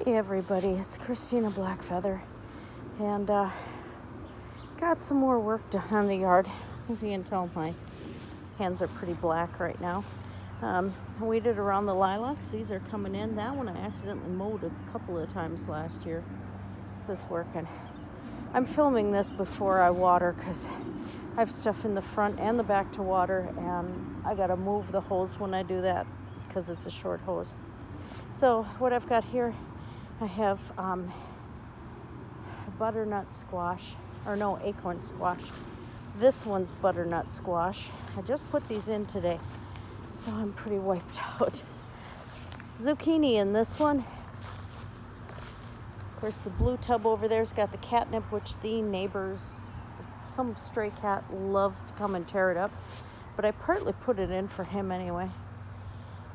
Hey everybody, it's Christinablackfeather, and got some more work done on the yard. As you can tell, my hands are pretty black right now. I weeded around the lilacs. These are coming in. That one I accidentally mowed a couple of times last year, so it's working. I'm filming this before I water because I have stuff in the front and the back to water, and I gotta move the hose when I do that because it's a short hose. So what I've got here, I have butternut squash, or no, acorn squash. This one's butternut squash. I just put these in today, so I'm pretty wiped out. Zucchini in this one. Of course, the blue tub over there's got the catnip, which the neighbors, some stray cat loves to come and tear it up, but I partly put it in for him anyway.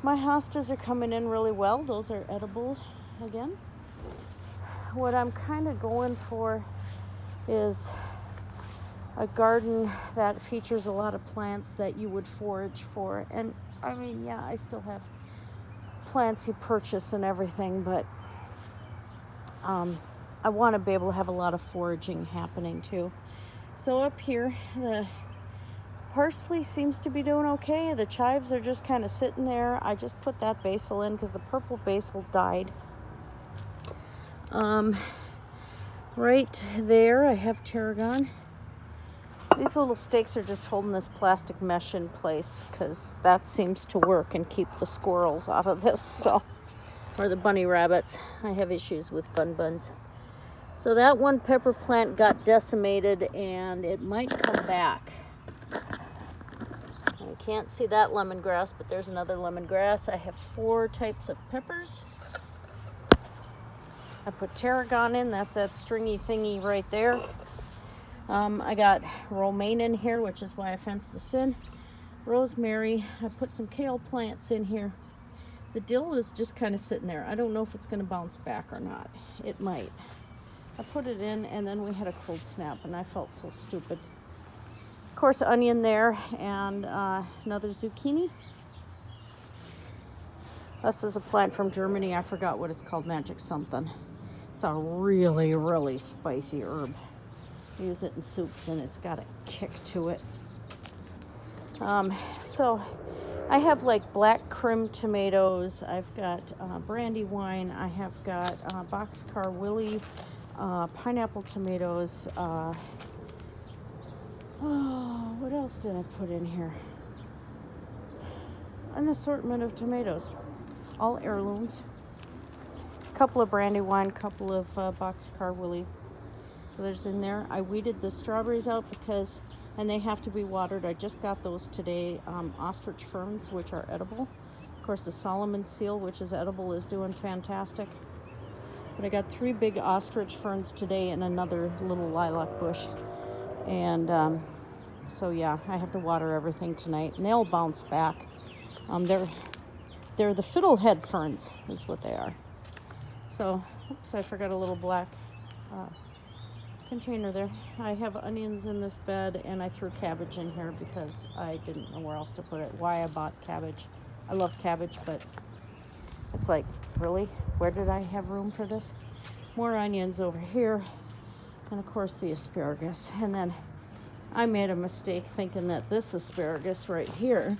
My hostas are coming in really well. Those are edible again. What I'm kind of going for is a garden that features a lot of plants that you would forage for. And I mean, yeah, I still have plants you purchase and everything, but I want to be able to have a lot of foraging happening too. So up here, the parsley seems to be doing okay. The chives are just kind of sitting there. I just put that basil in because the purple basil died. Right there I have tarragon. These little stakes are just holding this plastic mesh in place because that seems to work and keep the squirrels out of this, so, or the bunny rabbits. I have issues with buns. So that one pepper plant got decimated and it might come back. I can't see that lemongrass, but there's another lemongrass. I have 4 types of peppers. I put tarragon in, that's that stringy thingy right there. I got romaine in here, which is why I fenced this in. Rosemary, I put some kale plants in here. The dill is just kind of sitting there. I don't know if it's going to bounce back or not. It might. I put it in, and then we had a cold snap, and I felt so stupid. Of course, onion there, and another zucchini. This is a plant from Germany. I forgot what it's called, magic something. It's a really, really spicy herb. Use it in soups, and it's got a kick to it. So I have like black crim tomatoes. I've got brandywine. I have got boxcar willy, pineapple tomatoes. What else did I put in here? An assortment of tomatoes, all heirlooms. A couple of brandywine, couple of boxcar willy. So there's in there. I weeded the strawberries out because, and they have to be watered. I just got those today. Ostrich ferns, which are edible. Of course, the Solomon seal, which is edible, is doing fantastic. But I got 3 big ostrich ferns today and another little lilac bush. And so yeah, I have to water everything tonight, and they'll bounce back. They're the fiddlehead ferns, is what they are. So, oops, I forgot a little black container there. I have onions in this bed, and I threw cabbage in here because I didn't know where else to put it. Why I bought cabbage. I love cabbage, but it's like, really? Where did I have room for this? More onions over here, and of course the asparagus. And then I made a mistake thinking that this asparagus right here,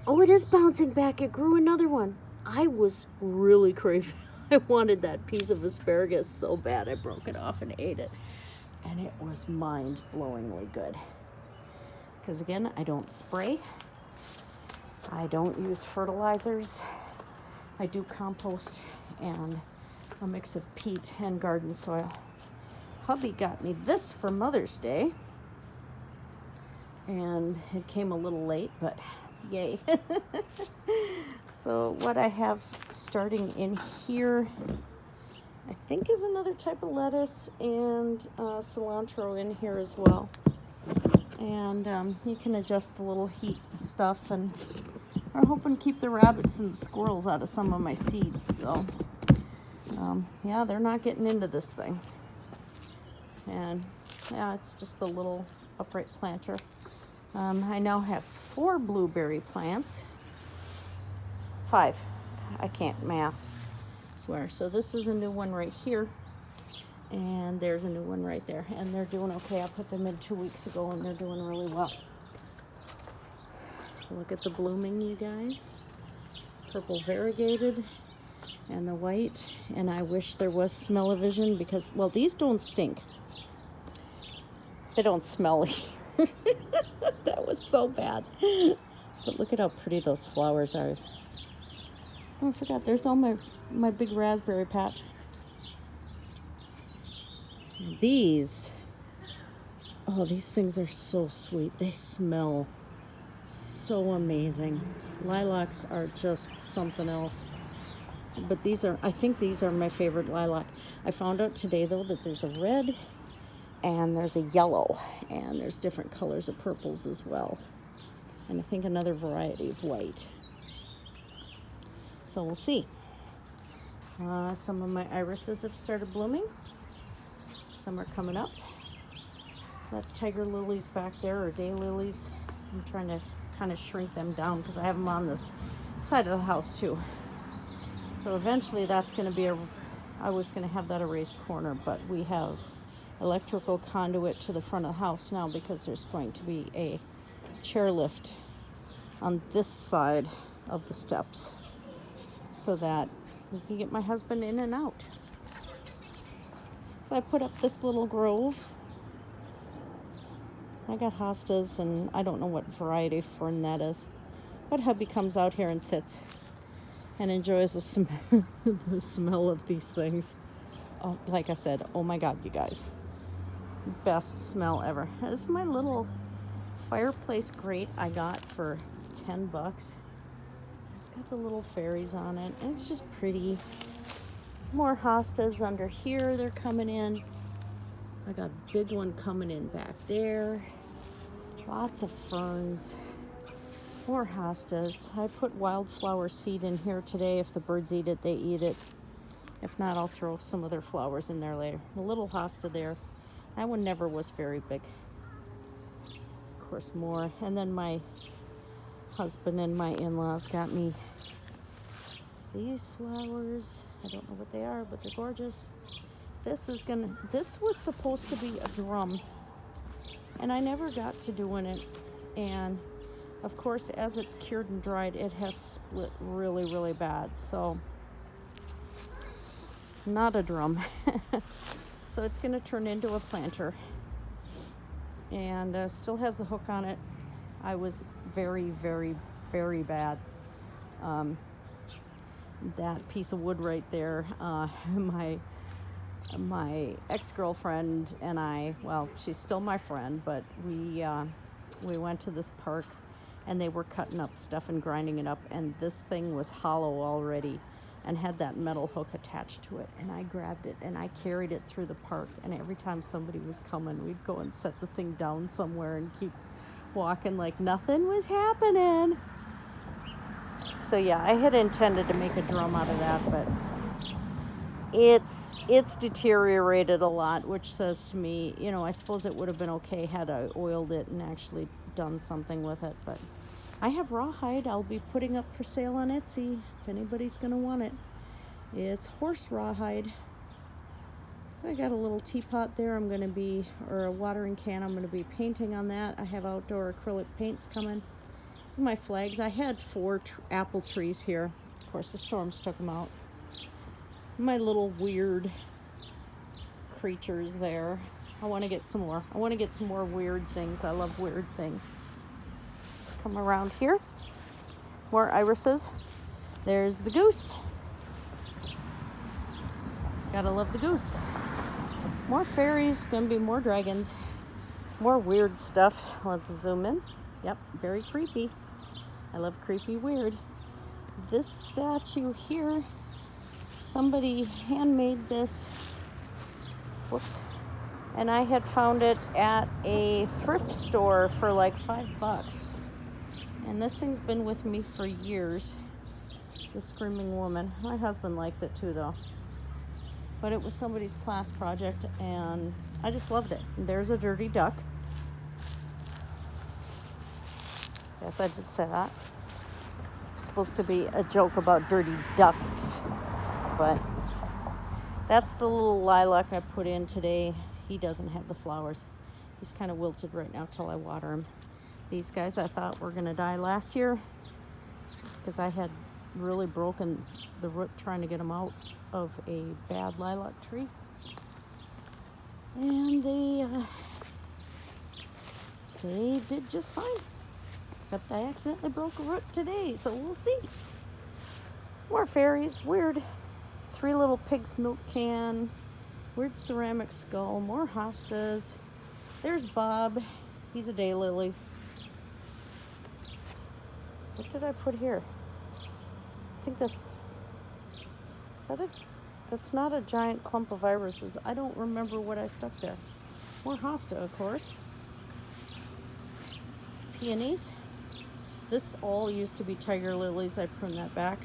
oh, it is bouncing back. It grew another one. I was really craving. I wanted that piece of asparagus so bad. I broke it off and ate it. And it was mind-blowingly good. Because again, I don't spray. I don't use fertilizers. I do compost and a mix of peat and garden soil. Hubby got me this for Mother's Day. And it came a little late, but yay. So what I have starting in here, I think, is another type of lettuce, and cilantro in here as well. And you can adjust the little heat stuff, and I'm hoping to keep the rabbits and the squirrels out of some of my seeds. So yeah, they're not getting into this thing. And yeah, it's just a little upright planter. I now have 4 blueberry plants. 5. I can't math. I swear. So this is a new one right here. And there's a new one right there. And they're doing okay. I put them in 2 weeks ago and they're doing really well. Look at the blooming, you guys. Purple variegated and the white. And I wish there was smell-o-vision because, well, these don't stink. They don't smell either. That was so bad. But look at how pretty those flowers are. Oh, I forgot. There's all my big raspberry patch. These, oh, these things are so sweet. They smell so amazing. Lilacs are just something else. But these are, I think these are my favorite lilac. I found out today, though, that there's a red and there's a yellow. And there's different colors of purples as well. And I think another variety of white. So we'll see. Some of my irises have started blooming. Some are coming up. That's tiger lilies back there, or daylilies. I'm trying to kind of shrink them down because I have them on this side of the house too. So eventually that's going to be I was going to have that a raised corner, but we have electrical conduit to the front of the house now because there's going to be a chairlift on this side of the steps so that we can get my husband in and out. So I put up this little grove. I got hostas and I don't know what variety of fern that is. But hubby comes out here and sits and enjoys the smell of these things. Oh, like I said, oh my God, you guys. Best smell ever. This is my little fireplace grate I got for $10. It's got the little fairies on it. And it's just pretty. More hostas under here, they're coming in. I got a big one coming in back there. Lots of ferns. More hostas. I put wildflower seed in here today. If the birds eat it, they eat it. If not, I'll throw some of their flowers in there later. A little hosta there. That one never was very big. Of course, more. And then my husband and my in-laws got me these flowers. I don't know what they are, but they're gorgeous. This was supposed to be a drum, and I never got to doing it. And of course, as it's cured and dried, it has split really, really bad. So, not a drum. So it's going to turn into a planter, and still has the hook on it. I was very, very, very bad. That piece of wood right there, my ex-girlfriend and I, well, she's still my friend, but we went to this park and they were cutting up stuff and grinding it up, and this thing was hollow already and had that metal hook attached to it, and I grabbed it and I carried it through the park, and every time somebody was coming, we'd go and set the thing down somewhere and keep walking like nothing was happening. So yeah, I had intended to make a drum out of that, but it's deteriorated a lot, which says to me, you know, I suppose it would have been okay had I oiled it and actually done something with it. But I have rawhide I'll be putting up for sale on Etsy if anybody's going to want it. It's horse rawhide. So I got a little teapot there. Or a watering can. I'm going to be painting on that. I have outdoor acrylic paints coming. These are my flags. I had 4 apple trees here. Of course, the storms took them out. My little weird creatures there. I want to get some more. I want to get some more weird things. I love weird things. Let's come around here. More irises. There's the goose. Gotta love the goose. More fairies. Gonna be more dragons. More weird stuff. Let's zoom in. Yep, very creepy. I love creepy weird. This statue here, somebody handmade this. Whoops. And I had found it at a thrift store for like $5. And this thing's been with me for years. The Screaming Woman. My husband likes it too, though. But it was somebody's class project, and I just loved it. And there's a dirty duck. Yes, I did say that. It's supposed to be a joke about dirty ducks. but that's the little lilac I put in today. He doesn't have the flowers. He's kind of wilted right now till I water him. These guys I thought were going to die last year because I had really broken the root trying to get them out of a bad lilac tree. And they did just fine. Except I accidentally broke a root today, so we'll see. More fairies, weird. 3 little pig's milk can, weird ceramic skull, more hostas. There's Bob. He's a daylily. What did I put here? I think is that it? That's not a giant clump of irises. I don't remember what I stuck there. More hosta, of course. Peonies. This all used to be tiger lilies. I pruned that back.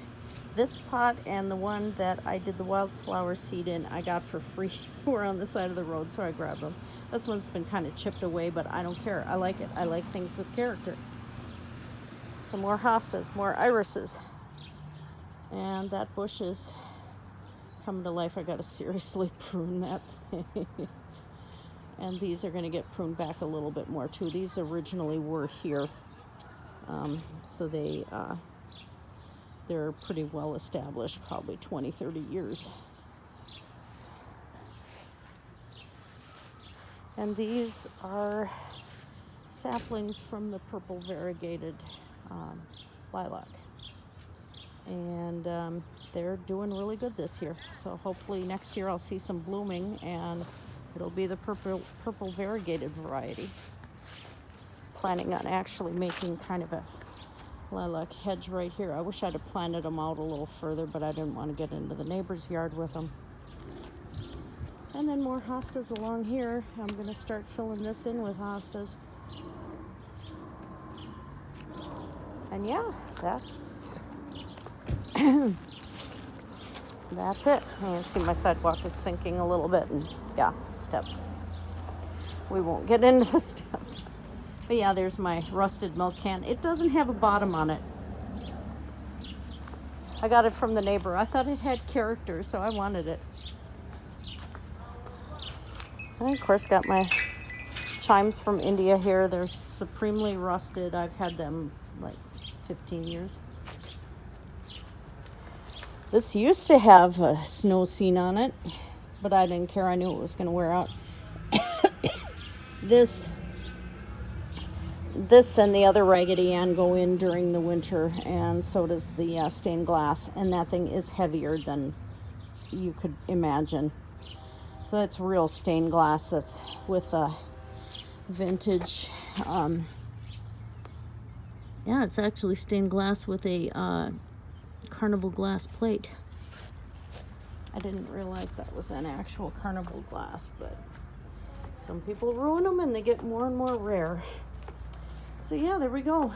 This pot and the one that I did the wildflower seed in, I got for free. We're on the side of the road, so I grabbed them. This one's been kind of chipped away, but I don't care. I like it. I like things with character. Some more hostas, more irises. And that bush is coming to life. I got to seriously prune that thing. And these are going to get pruned back a little bit more too. These originally were here. So they're pretty well established, probably 20, 30 years. And these are saplings from the purple variegated lilac. And they're doing really good this year. So hopefully next year I'll see some blooming and it'll be the purple variegated variety. Planning on actually making kind of a lilac hedge right here. I wish I'd have planted them out a little further, but I didn't want to get into the neighbor's yard with them. And then more hostas along here. I'm going to start filling this in with hostas. And yeah, that's that's it. You can see my sidewalk is sinking a little bit, and yeah, step. We won't get into the step. But yeah, there's my rusted milk can. It doesn't have a bottom on it. I got it from the neighbor. I thought it had character, so I wanted it. And of course got my chimes from India here. They're supremely rusted. I've had them like 15 years. This used to have a snow scene on it, but I didn't care. I knew it was going to wear out. This and the other Raggedy Ann go in during the winter, and so does the stained glass, and that thing is heavier than you could imagine. So that's real stained glass. That's with a vintage, yeah, it's actually stained glass with a carnival glass plate. I didn't realize that was an actual carnival glass, but some people ruin them and they get more and more rare. So yeah, there we go.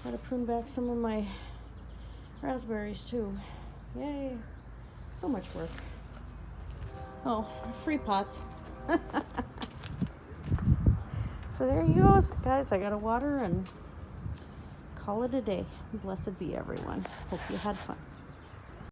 Gotta prune back some of my raspberries too. Yay. So much work. Oh, free pots. So there you go, guys. I gotta water and call it a day. Blessed be everyone. Hope you had fun.